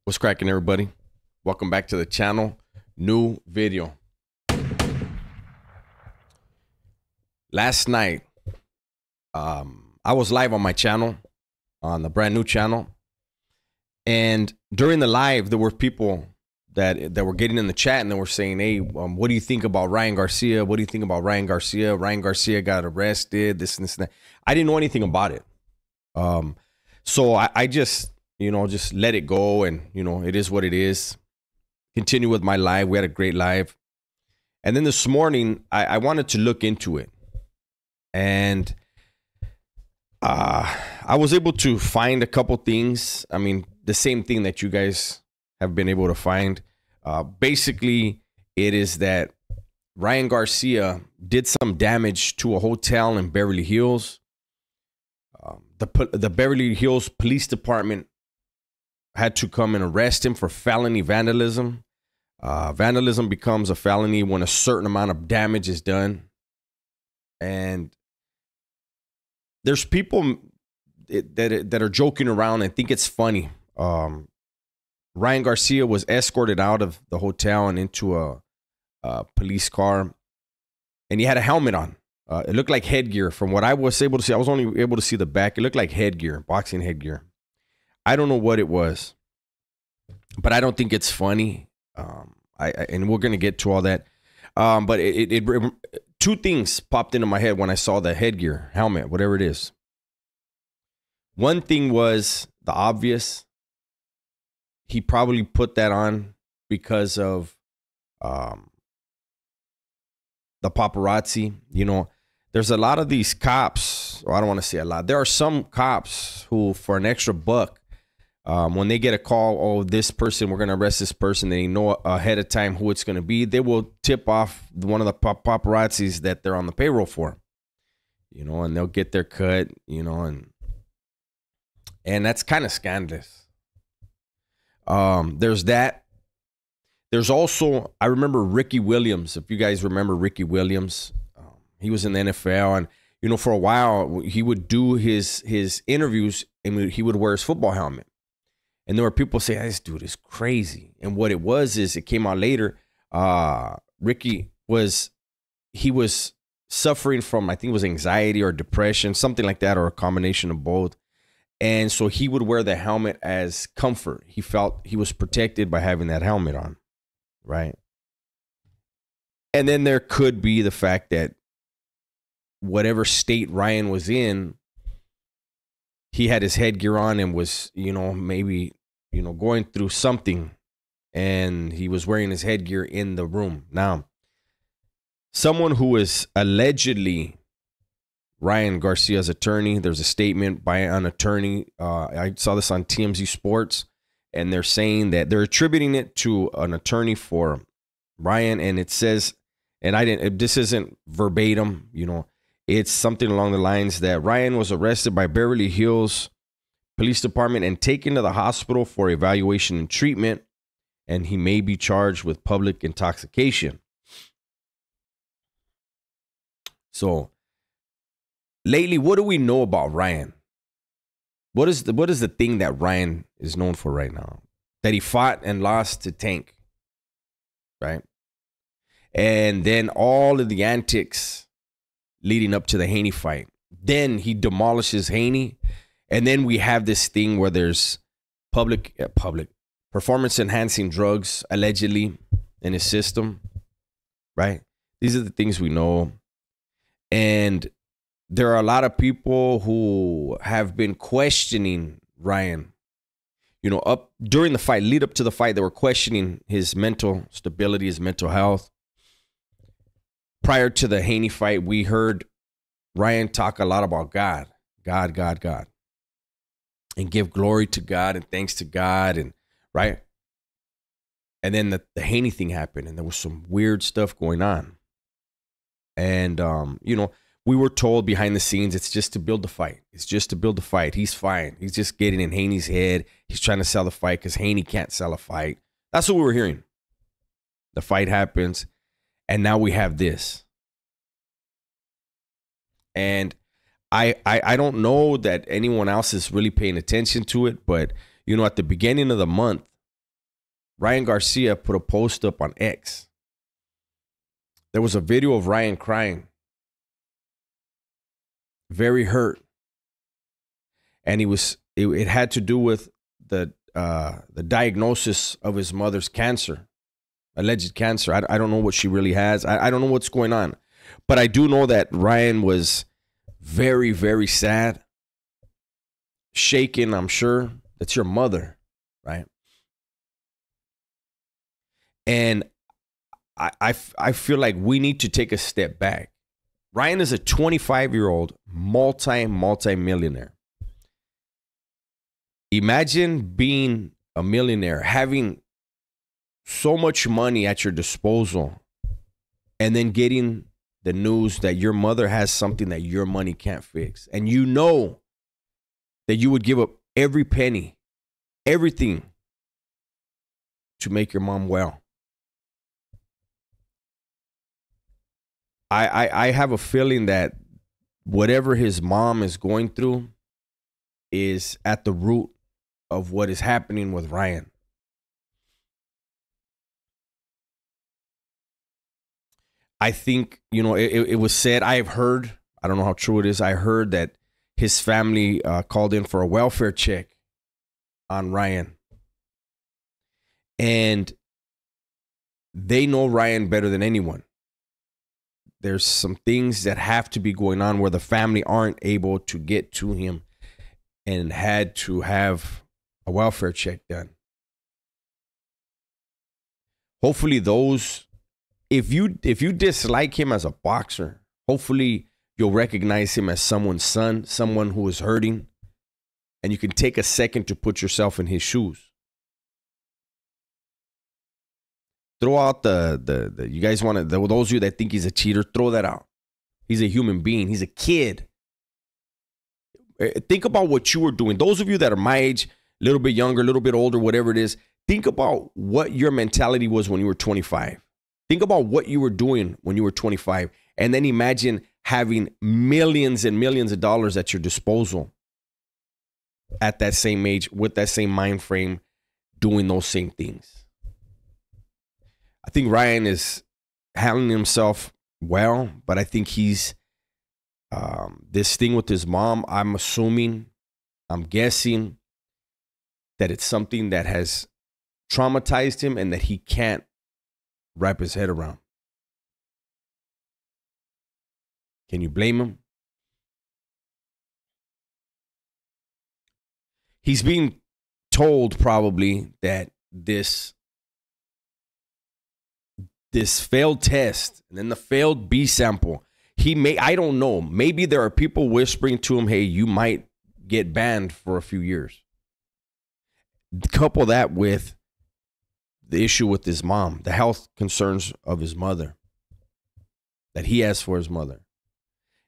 What's cracking, everybody? Welcome back to the channel. New video. Last night, I was live on my channel, on the brand new channel, and during the live, there were people that were getting in the chat and they were saying, "Hey, what do you think about Ryan Garcia? What do you think about Ryan Garcia? Ryan Garcia got arrested. This and this and that." I didn't know anything about it, so I just just let it go, and it is what it is. Continue with my live. We had a great live. And then this morning, I wanted to look into it. And I was able to find a couple things. I mean, the same thing that you guys have been able to find. Basically, it is that Ryan Garcia did some damage to a hotel in Beverly Hills. The Beverly Hills Police Department had to come and arrest him for felony vandalism. Vandalism becomes a felony when a certain amount of damage is done. And there's people that are joking around and think it's funny. Ryan Garcia was escorted out of the hotel and into a police car, and he had a helmet on. It looked like headgear. From what I was able to see, I was only able to see the back. It looked like headgear, boxing headgear. I don't know what it was, but I don't think it's funny. And we're gonna get to all that. But two things popped into my head when I saw the headgear, helmet, whatever it is. One thing was the obvious. He probably put that on because of the paparazzi. There's a lot of these cops, or I don't want to say a lot. There are some cops who, for an extra buck, when they get a call, oh, this person, we're going to arrest this person, they know ahead of time who it's going to be. They will tip off one of the paparazzis that they're on the payroll for, and they'll get their cut, and that's kind of scandalous. There's that. There's also, I remember Ricky Williams. If you guys remember Ricky Williams, he was in the NFL, and for a while he would do his interviews and he would wear his football helmet. And there were people saying, this dude is crazy. And what it was is, it came out later, Ricky was suffering from, I think it was anxiety or depression, something like that, or a combination of both. And so he would wear the helmet as comfort. He felt he was protected by having that helmet on, right? And then there could be the fact that whatever state Ryan was in, he had his headgear on and was, maybe, going through something, and he was wearing his headgear in the room. Now, someone who is allegedly Ryan Garcia's attorney, there's a statement by an attorney. I saw this on TMZ Sports, and they're saying that they're attributing it to an attorney for Ryan, and it says, and this isn't verbatim, it's something along the lines that Ryan was arrested by Beverly Hills Police Department and taken to the hospital for evaluation and treatment, and he may be charged with public intoxication. So, lately, what do we know about Ryan? What is the thing that Ryan is known for right now? That he fought and lost to Tank, right? And then all of the antics leading up to the Haney fight. Then he demolishes Haney. And then we have this thing where there's public performance enhancing drugs allegedly in his system, right? These are the things we know. And there are a lot of people who have been questioning Ryan. Up during the fight, lead up to the fight, they were questioning his mental stability, his mental health. Prior to the Haney fight, we heard Ryan talk a lot about God, and give glory to God and thanks to God, and right. And then the Haney thing happened, and there was some weird stuff going on. And we were told behind the scenes, it's just to build the fight. It's just to build the fight. He's fine. He's just getting in Haney's head. He's trying to sell the fight because Haney can't sell a fight. That's what we were hearing. The fight happens. And now we have this. And I don't know that anyone else is really paying attention to it, but at the beginning of the month, Ryan Garcia put a post up on X. There was a video of Ryan crying, very hurt, and it had to do with the diagnosis of his mother's cancer, alleged cancer. I don't know what she really has. I don't know what's going on, but I do know that Ryan was very, very sad, shaken. I'm sure. That's your mother, right? And I feel like we need to take a step back. Ryan is a 25-year-old multi-millionaire. Imagine being a millionaire, having so much money at your disposal, and then getting the news that your mother has something that your money can't fix. And you know that you would give up every penny, everything to make your mom well. I have a feeling that whatever his mom is going through is at the root of what is happening with Ryan. I think, it was said, I have heard, I don't know how true it is, I heard that his family called in for a welfare check on Ryan. And they know Ryan better than anyone. There's some things that have to be going on where the family aren't able to get to him and had to have a welfare check done. Hopefully if you dislike him as a boxer, hopefully you'll recognize him as someone's son, someone who is hurting, and you can take a second to put yourself in his shoes. Throw out the you guys want to, those of you that think he's a cheater, throw that out. He's a human being. He's a kid. Think about what you were doing. Those of you that are my age, a little bit younger, a little bit older, whatever it is, think about what your mentality was when you were 25. Think about what you were doing when you were 25. And then imagine having millions and millions of dollars at your disposal at that same age, with that same mind frame, doing those same things. I think Ryan is handling himself well, but I think he's this thing with his mom, I'm guessing that it's something that has traumatized him and that he can't wrap his head around. Can you blame him? He's being told probably that this failed test and then the failed B sample, I don't know, maybe there are people whispering to him, hey, you might get banned for a few years. Couple that with the issue with his mom, the health concerns of his mother that he has for his mother.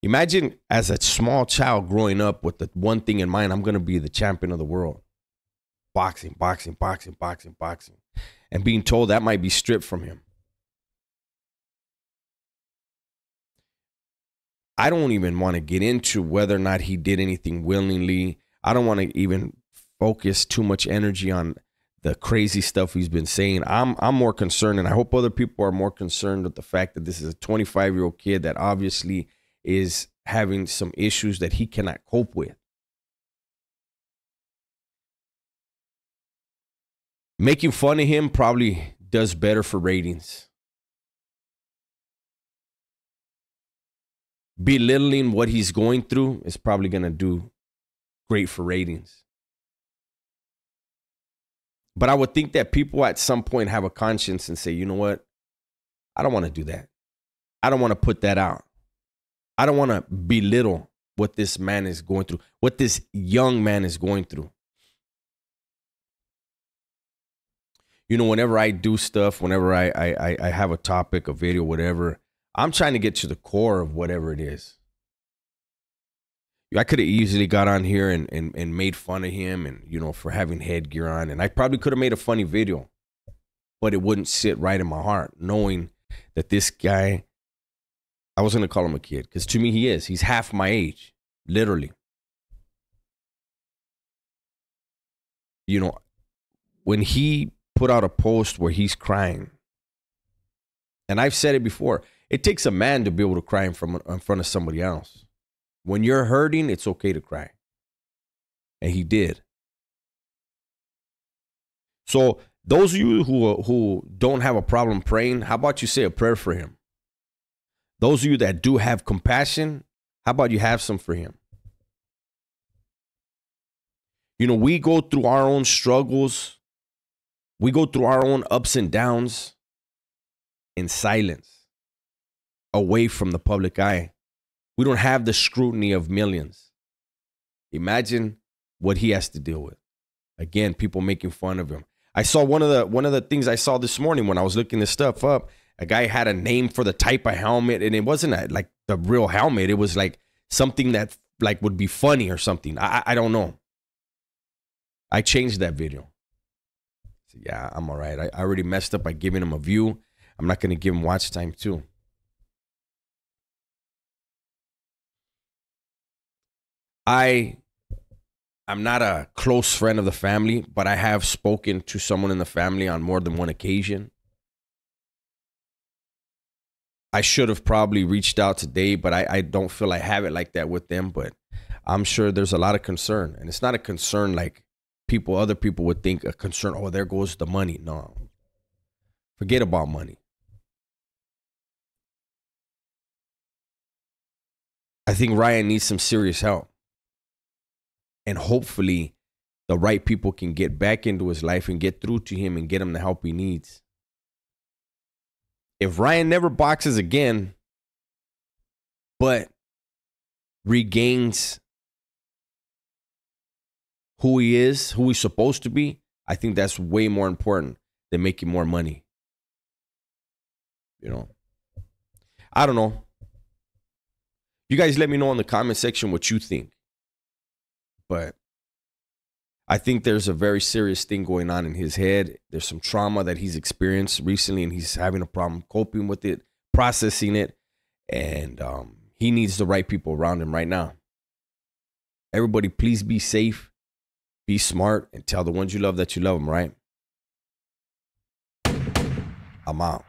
Imagine as a small child growing up with the one thing in mind, I'm going to be the champion of the world. Boxing, and being told that might be stripped from him. I don't even want to get into whether or not he did anything willingly. I don't want to even focus too much energy on the crazy stuff he's been saying. I'm more concerned, and I hope other people are more concerned with the fact that this is a 25-year-old kid that obviously is having some issues that he cannot cope with. Making fun of him probably does better for ratings. Belittling what he's going through is probably going to do great for ratings. But I would think that people at some point have a conscience and say, you know what? I don't want to do that. I don't want to put that out. I don't want to belittle what this man is going through, what this young man is going through. You know, whenever I do stuff, whenever I have a topic, a video, whatever, I'm trying to get to the core of whatever it is. I could have easily got on here and made fun of him and, for having headgear on. And I probably could have made a funny video, but it wouldn't sit right in my heart knowing that this guy, I wasn't going to call him a kid because to me he is. He's half my age, literally. When he put out a post where he's crying. And I've said it before. It takes a man to be able to cry in front of somebody else. When you're hurting, it's okay to cry. And he did. So those of you who don't have a problem praying, how about you say a prayer for him? Those of you that do have compassion, how about you have some for him? You know, we go through our own struggles. We go through our own ups and downs in silence, away from the public eye. We don't have the scrutiny of millions. Imagine what he has to deal with. Again, people making fun of him. I saw one of the things I saw this morning when I was looking this stuff up. A guy had a name for the type of helmet, and it wasn't like the real helmet. It was like something that like would be funny or something. I don't know. I changed that video. So yeah, I'm all right. I already messed up by giving him a view. I'm not going to give him watch time too. I'm not a close friend of the family, but I have spoken to someone in the family on more than one occasion. I should have probably reached out today, but I don't feel I have it like that with them. But I'm sure there's a lot of concern. And it's not a concern like other people would think a concern. Oh, there goes the money. No, forget about money. I think Ryan needs some serious help. And hopefully the right people can get back into his life and get through to him and get him the help he needs. If Ryan never boxes again, but regains who he is, who he's supposed to be, I think that's way more important than making more money. You know, I don't know. You guys let me know in the comment section what you think. But I think there's a very serious thing going on in his head. There's some trauma that he's experienced recently, and he's having a problem coping with it, processing it. And he needs the right people around him right now. Everybody, please be safe, be smart, and tell the ones you love that you love them, right? I'm out.